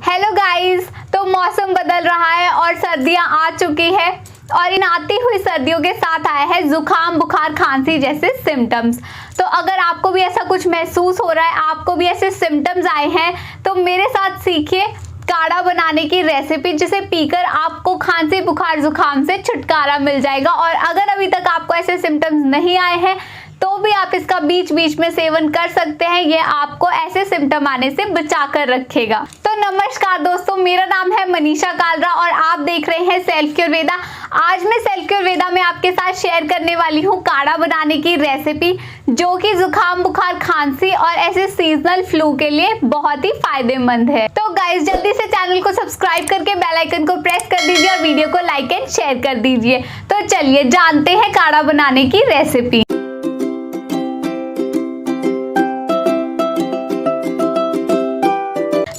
Hello guys, तो मौसम बदल रहा है और सर्दियां आ चुकी है और इन आती हुई सर्दियों के साथ आया है जुखाम, बुखार, खांसी जैसे सिम्टम्स। तो अगर आपको भी ऐसा कुछ महसूस हो रहा है, आपको भी ऐसे सिम्टम्स आए हैं, तो मेरे साथ सीखिए काढ़ा बनाने की रेसिपी, जिसे पीकर आपको खांसी, बुखार, जुखाम से छुटकारा मिल जाएगा। और अगर अभी तक आपको ऐसे सिम्टम्स नहीं आए हैं तो भी आप इसका बीच बीच में सेवन कर सकते हैं। ये आपको ऐसे सिम्टम आने से बचा कर रखेगा। तो नमस्कार दोस्तों, मेरा नाम है मनीषा कालरा और आप देख रहे हैं सेल्फक्योरवेदा। आज मैं सेल्फक्योरवेदा में आपके साथ शेयर करने वाली हूँ काढ़ा बनाने की रेसिपी, जो कि जुखाम, बुखार, खांसी और ऐसे सीजनल फ्लू के लिए बहुत ही फायदेमंद है। तो गाइस, जल्दी से चैनल को सब्सक्राइब करके बेल आइकन को प्रेस कर दीजिए और वीडियो को लाइक एंड शेयर कर दीजिए। तो चलिए जानते हैं काढ़ा बनाने की रेसिपी।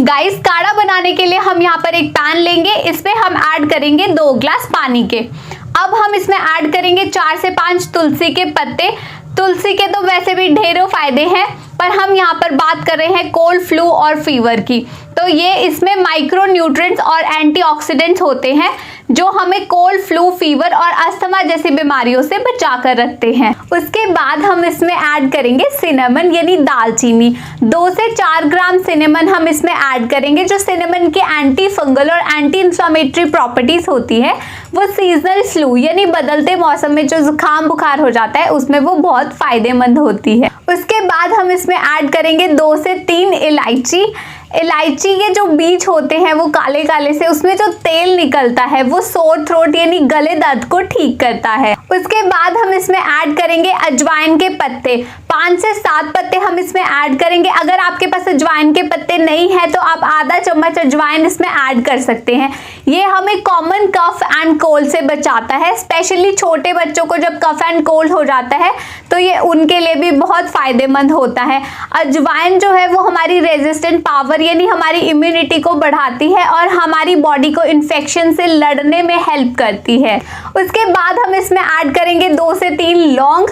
गाइस, काढ़ा बनाने के लिए हम यहाँ पर एक पैन लेंगे। इसमें हम ऐड करेंगे 2 ग्लास पानी के। अब हम इसमें ऐड करेंगे 4 से 5 तुलसी के पत्ते। तुलसी के तो वैसे भी ढेरों फायदे हैं, पर हम यहाँ पर बात कर रहे हैं कोल्ड, फ्लू और फीवर की। तो ये इसमें माइक्रो न्यूट्रिएंट्स और एंटीऑक्सीडेंट्स होते हैं, जो हमें कोल्ड, फ्लू, फीवर और अस्थमा जैसी बीमारियों से बचा कर रखते हैं। उसके बाद हम इसमें ऐड करेंगे सिनेमन यानी दालचीनी। 2 से 4 ग्राम सिनेमन हम इसमें ऐड करेंगे। जो सिनेमन के एंटी फंगल और एंटी इंफ्लेमेटरी प्रॉपर्टीज होती है, वो सीजनल फ्लू यानी बदलते मौसम में जो जुकाम, बुखार हो जाता है, उसमें वो बहुत फायदेमंद होती है। उसके बाद हम इसमें ऐड करेंगे 2 से 3 इलायची। इलायची के जो बीज होते हैं वो काले काले से, उसमें जो तेल निकलता है वो सोर थ्रोट यानी गले दर्द को ठीक करता है। उसके बाद हम इसमें ऐड करेंगे अजवाइन के पत्ते। 5 से 7 पत्ते हम इसमें ऐड करेंगे। अगर आपके पास अजवाइन के पत्ते नहीं है तो आप आधा चम्मच अजवाइन इसमें ऐड कर सकते हैं। ये हमें कॉमन कफ एंड कोल्ड से बचाता है। स्पेशली छोटे बच्चों को जब कफ एंड कोल्ड हो जाता है तो ये उनके लिए भी बहुत फायदेमंद होता है। अजवाइन जो है वो हमारी रेजिस्टेंट पावर यानी हमारी इम्यूनिटी को बढ़ाती है और हमारी बॉडी को इन्फेक्शन से लड़ने में हेल्प करती है। उसके बाद हम इसमें ऐड करेंगे 2 से 3 लौंग।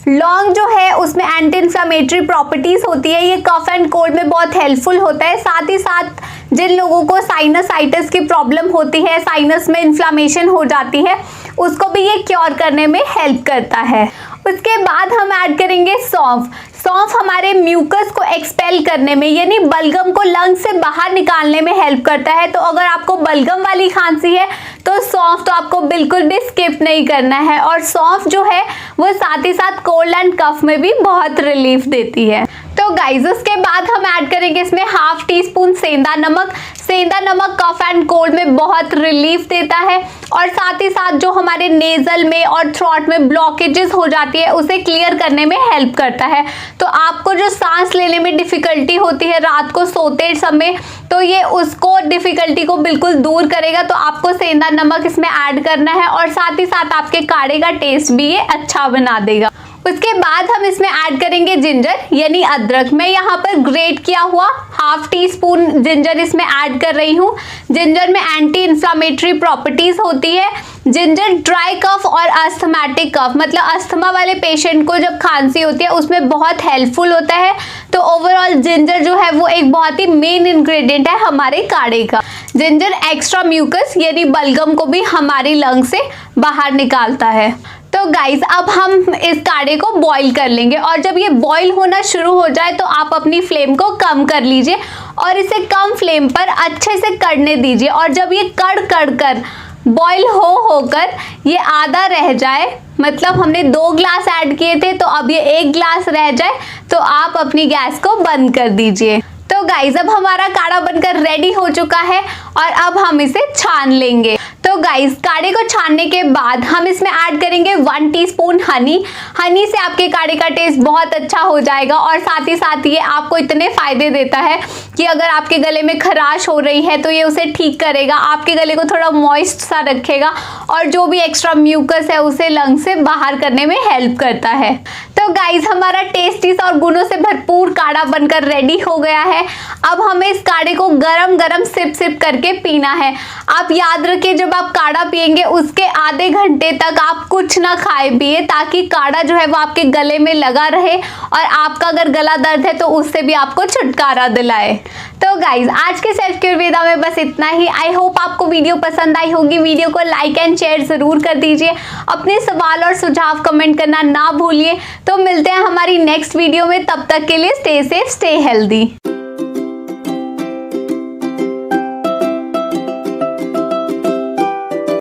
लौंग जो है उसमें एंटी इंफ्लेमेटरी प्रॉपर्टीज होती है। ये कफ एंड कोल्ड में बहुत हेल्पफुल होता है। साथ ही साथ जिन लोगों को साइनसाइटिस की प्रॉब्लम होती है, साइनस में इन्फ्लेमेशन हो जाती है, उसको भी ये क्योर करने में हेल्प करता है। उसके बाद हम ऐड करेंगे सौंफ। सौंफ हमारे म्यूकस को एक्सपेल करने में यानी बलगम को लंग से बाहर निकालने में हेल्प करता है। तो अगर आपको बलगम वाली खांसी है तो सौंफ तो आपको बिल्कुल भी स्किप नहीं करना है। और सौंफ जो है वो साथ ही साथ कोल्ड एंड कफ में भी बहुत रिलीफ देती है। तो गाइस, उसके बाद हम ऐड करेंगे इसमें ½ टीस्पून सेंधा नमक। सेंधा नमक कफ एंड कोल्ड में बहुत रिलीफ देता है और साथ ही साथ जो हमारे नेजल में और थ्रोट में ब्लॉकेजेस हो जाती है उसे क्लियर करने में हेल्प करता है। तो आपको जो सांस लेने में डिफिकल्टी होती है रात को सोते समय, तो ये उसको डिफिकल्टी को बिल्कुल दूर करेगा। तो आपको सेंधा नमक इसमें ऐड करना है और साथ ही साथ आपके काढ़े का टेस्ट भी ये अच्छा बना देगा। उसके बाद हम इसमें ऐड करेंगे जिंजर यानी अदरक। मैं यहाँ पर ग्रेट किया हुआ ½ टीस्पून जिंजर इसमें ऐड कर रही हूँ। जिंजर में एंटी इंफ्लेमेटरी प्रॉपर्टीज होती है। जिंजर ड्राई कफ और अस्थमैटिक कफ, मतलब अस्थमा वाले पेशेंट को जब खांसी होती है उसमें बहुत हेल्पफुल होता है। तो ओवरऑल जिंजर जो है वो एक बहुत ही मेन इंग्रेडिएंट है हमारे काढ़े का। जिंजर एक्स्ट्रा म्यूकस यानी बलगम को भी हमारी लंग से बाहर निकालता है। तो गाइस, अब हम इस काढ़े को बॉईल कर लेंगे और जब ये बॉईल होना शुरू हो जाए तो आप अपनी फ्लेम को कम कर लीजिए और इसे कम फ्लेम पर अच्छे से कढ़ने दीजिए। और जब ये कढ़ कर बॉईल होकर ये आधा रह जाए, मतलब हमने 2 ग्लास ऐड किए थे तो अब ये 1 ग्लास रह जाए, तो आप अपनी गैस को बंद कर दीजिए। तो गाइस, अब हमारा काढ़ा बनकर रेडी हो चुका है और अब हम इसे छान लेंगे। तो गाइस, काढ़े को छानने के बाद हम इसमें ऐड करेंगे 1 टीस्पून हनी। हनी से आपके काढ़े का टेस्ट बहुत अच्छा हो जाएगा और साथ ही साथ ये आपको इतने फायदे देता है कि अगर आपके गले में खराश हो रही है तो ये उसे ठीक करेगा, आपके गले को थोड़ा मॉइस्ट सा रखेगा और जो भी एक्स्ट्रा म्यूकस है उसे लंग से बाहर करने में हेल्प करता है। तो तो गाइज हमारा टेस्टी और गुनों से भरपूर काढ़ा बनकर रेडी हो गया है। अब हमें इस काढ़े को गरम गरम सिप सिप करके पीना है। आप याद रखिए, जब आप काढ़ा पियेंगे उसके आधे घंटे तक आप कुछ ना खाए पिए, ताकि काढ़ा जो है वो आपके गले में लगा रहे और आपका अगर गला दर्द है तो उससे भी आपको छुटकारा दिलाए। तो गाइज आज के सेल्फक्यूरवेदा में बस इतना ही। आई होप आपको वीडियो पसंद आई होगी। वीडियो को लाइक एंड शेयर जरूर कर दीजिए। अपने सवाल और सुझाव कमेंट करना ना भूलिए। तो मिलते हैं हमारी नेक्स्ट वीडियो में, तब तक के लिए स्टे सेफ, स्टे हेल्दी।